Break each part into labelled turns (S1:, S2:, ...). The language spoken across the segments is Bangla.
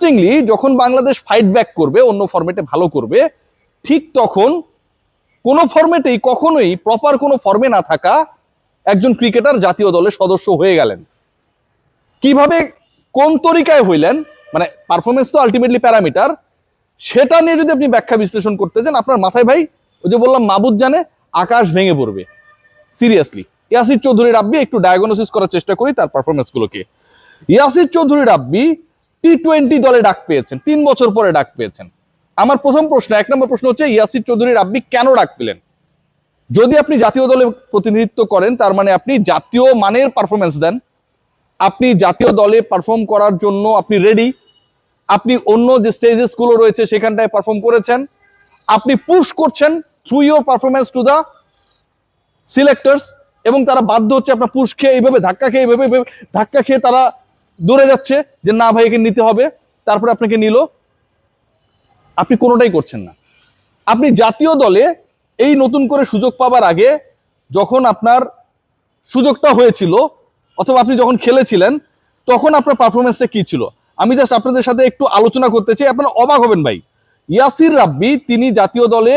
S1: ইন্টারেস্টিংলি যখন বাংলাদেশ ফাইট ব্যাক করবে, অন্য ফরম্যাটে ভালো করবে, ঠিক তখন কোনো ফরম্যাটেই কখনোই প্রপার কোনো ফর্মে না থাকা একজন ক্রিকেটার জাতীয় দলের সদস্য হয়ে গেলেন। কিভাবে, কোন তরিকায় হইলেন, মানে পারফরমেন্স তো আলটিমেটলি প্যারামিটার, সেটা নিয়ে যদি আপনি ব্যাখ্যা বিশ্লেষণ করতে যান, আপনার মাথায় ভাই ওই যে বললাম মাবুদ জানে, আকাশ ভেঙে পড়বে। সিরিয়াসলি ইয়াসির চৌধুরী রাব্বি, একটু ডায়াগনোসিস করার চেষ্টা করি তার পারফরমেন্স গুলোকে। ইয়াসির চৌধুরী রাব্বি টি-20 দলে ডাক পেয়েছেন, 3 বছর পরে ডাক পেয়েছেন। আমার প্রথম প্রশ্ন, 1 নম্বর প্রশ্ন হচ্ছে ইয়াসির চৌধুরী রাব্বি কেন ডাক পেলেন? যদি আপনি জাতীয় দলে প্রতিনিধিত্ব করেন, তার মানে আপনি জাতীয় মানের পারফরমেন্স দেন, আপনি জাতীয় দলে পারফর্ম করার জন্য আপনি রেডি, আপনি অন্য যে স্টেজেস গুলো রয়েছে সেখানটায় পারফর্ম করেছেন, আপনি পুশ করছেন through your performance to the selectors, এবং তারা বাধ্য হচ্ছে আপনার পুশ খেয়ে এইভাবে ধাক্কা খেয়ে তারা দৌড়ে যাচ্ছে যে না ভাই একে নিতে হবে, তারপরে আপনাকে নিল। আপনি কোনোটাই করছেন না। আপনি জাতীয় দলে এই নতুন করে সুযোগ পাবার আগে, যখন আপনার সুযোগটা হয়েছিল অথবা আপনি যখন খেলেছিলেন, তখন আপনার পারফরমেন্সটা কি ছিল? আমি জাস্ট আপনাদের সাথে একটু আলোচনা করতে চাই, আপনারা অবাক হবেন ভাই। ইয়াসির রাব্বি তিনি জাতীয় দলে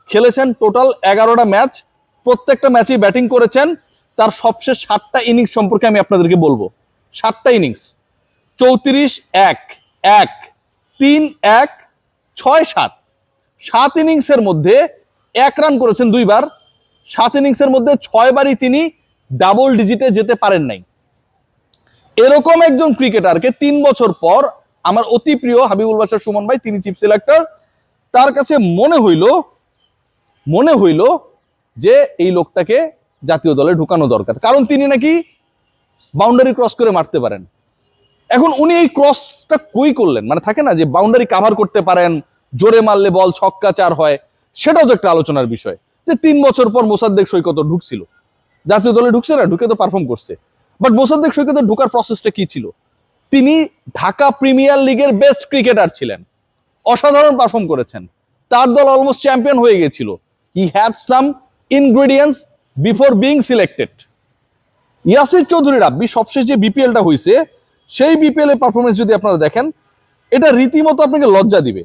S1: খেলেছেন টোটাল 11টা ম্যাচ, প্রত্যেকটা ম্যাচেই ব্যাটিং করেছেন। তার সবশেষ 7টা ইনিংস সম্পর্কে আমি আপনাদেরকে বলবো। 7টা ইনিংস 34-1, 1, 3-1, 6-7, 7 ইনিংসের মধ্যে 1 রান করেছেন 2 বার। 7 ইনিংসের মধ্যে 6 বারই তিনি ডাবল ডিজিটে যেতে পারেন নাই। এরকম একজন ক্রিকেটারকে 3 বছর পর আমার অতি প্রিয় হাবিবুল বাশার সুমন ভাই, তিনি চিফ সিলেক্টর, তার কাছে মনে হইল যে এই লোকটাকে জাতীয় দলে ঢুকানো দরকার, কারণ তিনি নাকি বাউন্ডারি ক্রস করে মারতে পারেন। এখন উনি এই ক্রসটা কই করলেন? মানে থাকে না যে বাউন্ডারি কাভার করতে পারেন, জোরে মারলে বল ছক্কা 4 হয়, সেটাও তো একটা আলোচনার বিষয়। যে 3 বছর পর মোসাদ্দেক সৈকত ঢুকছিল, জাতীয় দলে ঢুকছে না, ঢুকে তো পারফর্ম করছে, বাট মোসাদ্দেক সৈকতের ঢোকার প্রসেসটা কি ছিল? তিনি ঢাকা প্রিমিয়ার লিগের বেস্ট ক্রিকেটার ছিলেন, অসাধারণ পারফর্ম করেছেন, তার দল অলমোস্ট চ্যাম্পিয়ন হয়ে গেছিল। He had some ingredients before being selected. Yasir Chowdhury Rabbi সবশেষ যে বিপিএলটা হয়েছে, সেই বিপিএল এর পারফরমেন্স যদি আপনারা দেখেন, এটা রীতিমতো আপনাকে লজ্জা দিবে।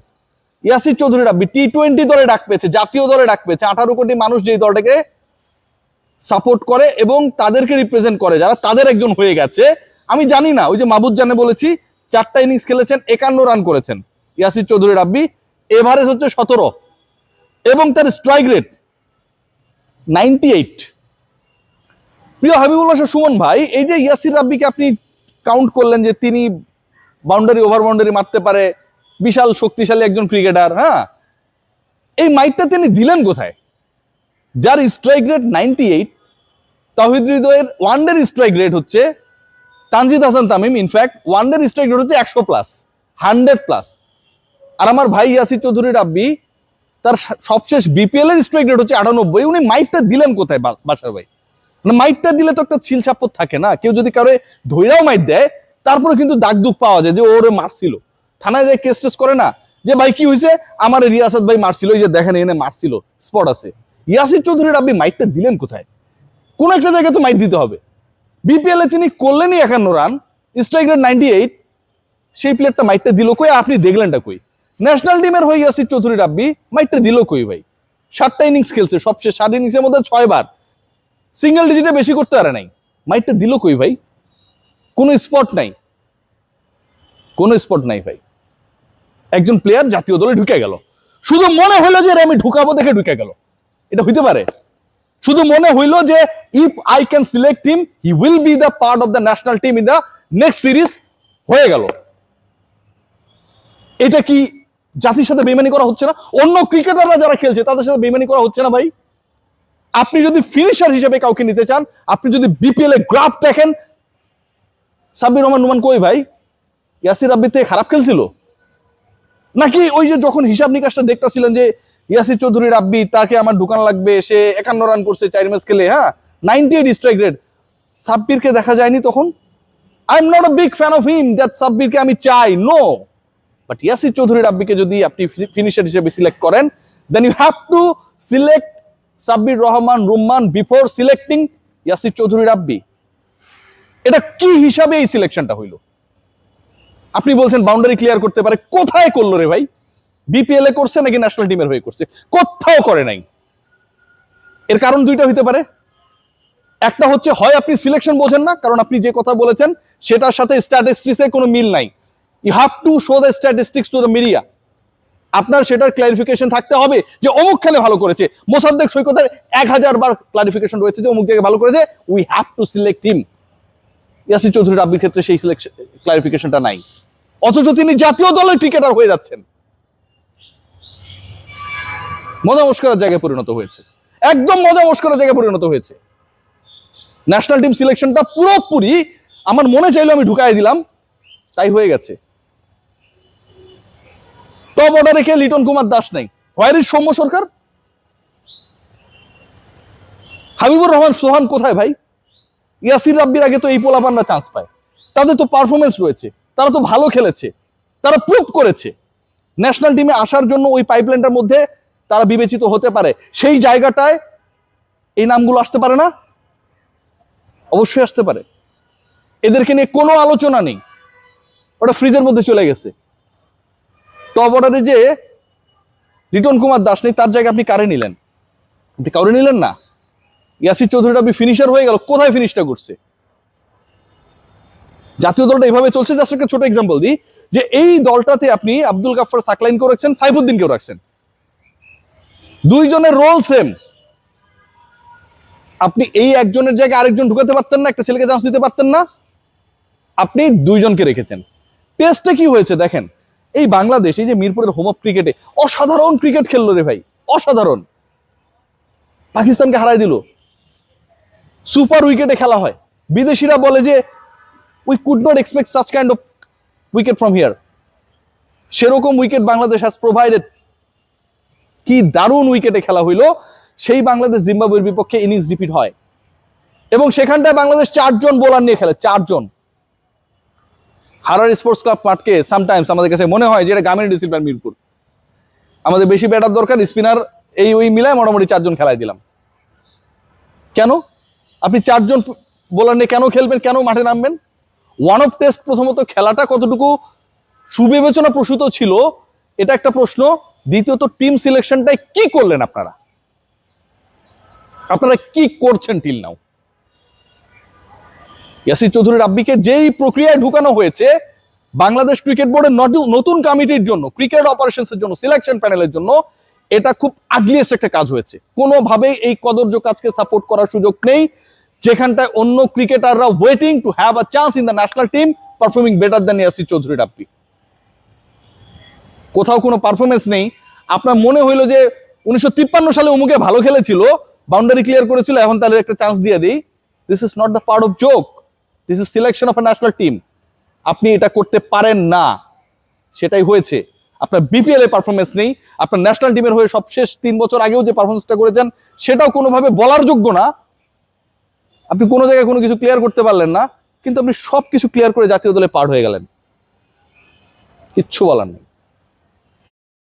S1: ইয়াসির চৌধুরী রাব্বি টি-20 দলে ডাক পেয়েছে, জাতীয় দলে ডাক পেয়েছে। 18 কোটি মানুষ যেই দলটাকে সাপোর্ট করে এবং তাদেরকে রিপ্রেজেন্ট করে, যারা তাদের একজন হয়ে গেছে। আমি জানি না, ওই যে মাহবুব জানে বলেছি, 4টা ইনিংস খেলেছেন, 51 রান করেছেন ইয়াসির চৌধুরী রাব্বি, এভারেজ হচ্ছে 17 এবং তার স্ট্রাইক রেট 98। প্রিয় হাবিবুল বাশার সুমন ভাই, এই যে ইয়াসির রাব্বিকে আপনি কাউন্ট করলেন যে তিনি বাউন্ডারি ওভার বাউন্ডারি মারতে পারে, বিশাল শক্তিশালী একজন ক্রিকেটার, হ্যাঁ, এই মাইকটা তিনি দিলেন কোথায়? যার স্ট্রাইক রেট 98, তাওহিদ হৃদয়ের ওয়ানডের স্ট্রাইক রেট হচ্ছে, তানজিদ হাসান তামিম ইনফ্যাক্ট ওয়ানডের স্ট্রাইক রেট হচ্ছে 100+, 100+। আর আমার ভাই ইয়াসির চৌধুরী রাব্বি, তার সবশেষ বিপিএল এর স্ট্রাইক রেট হচ্ছে 98। উনি মাইকটা দিলেন কোথায় বাশার ভাই? মানে মাইকটা দিলে তো একটা ছিল ছাপ্পর থাকে না, কেউ যদি কারো ধৈরাও মাইক দেয়, তারপরে কিন্তু দাগ দুঃখ পাওয়া যায় যে ওরে মারছিল, থানায় যায় কেস টেস করে না যে ভাই কি হয়েছে, আমার রিয়াসাত ভাই মারছিল, এই যে দেখেন এনে মারছিল, স্পট আছে। ইয়াসির চৌধুরী রাব্বি মাইকটা দিলেন কোথায়? কোন একটা জায়গায় তো মাইক দিতে হবে। বিপিএল এ তিনি করলেনই 51 রান, স্ট্রাইক রেট 98, সেই প্লেয়ারটা মাইকটা দিল কই? আপনি দেখলেনটা কই? ন্যাশনাল টিমের হয়ে ইয়াসির চৌধুরী রাব্বি মাইকটা দিল কই ভাই? 7টা ইনিংস খেলছে, সবশেষ 7 ইনিংসের মধ্যে 6 বার, সিঙ্গেল ডিজিটে বেশি করতে পারে নাই, মাইকটা দিল কই ভাই? কোনো স্পট নাই, কোনো স্পট নাই ভাই। একজন প্লেয়ার জাতীয় দলে ঢুকে গেল, শুধু মনে হইলো যে আমি ঢুকাবো দেখে ঢুকে গেল। এটা হইতে পারে? শুধু মনে হইলো যে if I can select him, he will be the part of the national team in the next series, হয়ে গেল। এটা কি জাতির সাথে বেইমানি করা হচ্ছে না? অন্য ক্রিকেটাররা যারা খেলছে তাদের সাথে বেইমানি করা হচ্ছে না ভাই? আপনি যদি ফিনিশার হিসেবে কাউকে নিতে চান, আপনি যদি বিপিএল এ গ্রাফ দেখেন, সাব্বির রহমান নোমান কই ভাই? ইয়াসির রাব্বি থেকে খারাপ খেলছিল নাকি? ওই যে যখন হিসাব নিকাশটা দেখতেছিলেন যে ইয়াসির চৌধুরী রাব্বি, তাকে আমার ঢুকান লাগবে, সে 51 রান করছে 4 ম্যাচ খেলে, হ্যাঁ, 98 স্ট্রাইক রেট, সাব্বিরকে দেখা যায়নি তখন? I am not a big fan of him, that সাব্বিরকে আমি চাই, নো। বাট ইয়াসির চৌধুরী রাব্বিকে যদি আপনি ফিনিশার হিসেবে সিলেক্ট করেন, then you have to select Sabbir Rahman Rumman before selecting Yasir Chowdhury Rabbi. এটা কি হিসাবে এই সিলেকশনটা হইল? আপনি বলছেন বাউন্ডারি ক্লিয়ার করতে পারে, কোথায় করলো রে ভাই? বিপিএল এ করছে নাকি ন্যাশনাল টিমের হয়ে করছে? কোথাও করে নাই। এর কারণ দুইটা হইতে পারে। একটা হচ্ছে হয় আপনি সিলেকশন বোঝেন না, কারণ আপনি যে কথা বলেছেন সেটার সাথে স্ট্যাটিস্টিক্সে কোনো মিল নাই। You have to show the statistics to the media. আপনার সেটার ক্লারিফিকেশন থাকতে হবে যে অমুক খেলে ভালো করেছে। মোসাদ্দেক সৈকতের 1000 বার ক্লারিফিকেশন রয়েছে যে অমুক জায়গায় ভালো করেছে, উই হ্যাভ টু সিলেক্ট হিম। ইয়াসির চৌধুরী রাব্বির ক্ষেত্রে সেই সিলেকশন ক্লারিফিকেশনটা নাই, অথচ তিনি জাতীয় দলের ক্রিকেটার হয়ে যাচ্ছেন। মজা মস্করার জায়গায় পরিণত হয়েছে, একদম মজা মস্করার জায়গায় পরিণত হয়েছে। ন্যাশনাল টিম সিলেকশনটা পুরোপুরি আমার মনে চাইলে আমি ঢুকাই দিলাম, তাই হয়ে গেছে। টপ অর্ডারে কে? লিটন কুমার দাস নাই। হোয়ার ইজ সৌম্য সরকার? হাবিবুর রহমান সোহান কোথায় ভাই? ইয়াসির রাব্বির আগে তো এই পোলাপানরা চান্স পায়, তাদের তো পারফরমেন্স রয়েছে, তারা তো ভালো খেলেছে, তারা প্রুভ করেছে। ন্যাশনাল টিমে আসার জন্য ওই পাইপলাইনটার মধ্যে তারা বিবেচিত হতে পারে, সেই জায়গাটায় এই নামগুলো আসতে পারে না? অবশ্যই আসতে পারে। এদেরকে নিয়ে কোনো আলোচনা নেই, ওটা ফ্রিজের মধ্যে চলে গেছে। টপ অর্ডারে যে লিটন কুমার দাস নেই, তার জায়গায় আপনি কারে নিলেন? আপনি কাউরে নিলেন না। ইয়াসির চৌধুরী রাব্বি ফিনিশার হয়ে গেল, কোথায় ফিনিশটা করছে? জাতীয় দলটা এইভাবে চলছে। জাস্ট একটা ছোট এক্সাম্পল দিই, যে এই দলটাতে আপনি আব্দুল গাফফার সাকলাইনকেও রাখছেন, সাইফুদ্দিনকেও রাখছেন, দুইজনের রোল সেম। আপনি এই একজনের জায়গায় আরেকজন ঢুকাতে পারতেন না? একটা ছেলেকে চান্স দিতে পারতেন না? আপনি দুইজনকে রেখেছেন। টেস্টে কি হয়েছে দেখেন, এই বাংলাদেশ, এই যে মিরপুরের হোম অফ ক্রিকেটে অসাধারণ ক্রিকেট খেললো রে ভাই, অসাধারণ। পাকিস্তানকে হারাই দিল, সুপার উইকেটে খেলা হয়। বিদেশিরা বলে যে we could not expect such kind of wicket from here. সেরকম উইকেট বাংলাদেশ হ্যাজ প্রোভাইডেড। কি দারুণ উইকেটে খেলা হইলো। সেই বাংলাদেশ জিম্বাবুয়ের বিপক্ষে ইনিংস রিপিট হয়, এবং সেখানটায় বাংলাদেশ 4 জন বোলার নিয়ে খেলে, 4 জন। হারার স্পোর্টস ক্লাব মাঠকে সামটাইমস আমাদের কাছে মনে হয় যে এটা গ্রামীণ ডিসিপ্লিন মিরপুর, আমাদের বেশি ব্যাটার দরকার, স্পিনার এই ওই মিলায় মোটামুটি 4 জন খেলায় দিলাম। কেন আপনি 4 জন বোলার নিয়ে কেন খেলবেন? কেন মাঠে নামবেন? ওয়ান অফ টেস্ট, প্রথমত খেলাটা কতটুকু সুবিবেচনা প্রসূত ছিল এটা একটা প্রশ্ন। দ্বিতীয়ত টিম সিলেকশনটাই কি করলেন আপনারা? আপনারা কি করছেন টিল নাও? ইয়াসির চৌধুরী রাব্বিকে যেই প্রক্রিয়ায় ঢুকানো হয়েছে বাংলাদেশ ক্রিকেট বোর্ডের নতুন কমিটির জন্য, ক্রিকেট অপারেশনসের জন্য, সিলেকশন প্যানেলের জন্য, এটা খুব আগলিয়েস্ট একটা কাজ হয়েছে। কোনোভাবেই এই কদর্য কাজকে সাপোর্ট করার সুযোগ নেই, যেখানটায় অন্য ক্রিকেটাররা waiting to have a chance in the national team performing better than Yasir Chowdhury Rabbi. কোথাও কোনো পারফরমেন্স নেই। আপনার মনে হইলো যে 1953 সালে অমুকে ভালো খেলেছিল, বাউন্ডারি ক্লিয়ার করেছিল, এখন তাহলে একটা চান্স দিয়ে দিই। This is not the part of joke, this is selection of a national team. আপনি এটা করতে পারেন না, সেটাই হয়েছে। আপনার বিপিএল এ পারফরমেন্স নেই, আপনার ন্যাশনাল টিমের হয়ে সবশেষ 3 বছর আগেও যে পারফরমেন্সটা করেছেন সেটাও কোনোভাবে বলার যোগ্য না। আপনি কোনো জায়গায় কোনো কিছু ক্লিয়ার করতে পারলেন না, কিন্তু আপনি সবকিছু ক্লিয়ার করে জাতীয় দলে পার হয়ে গেলেন, কিচ্ছু বলার নেই।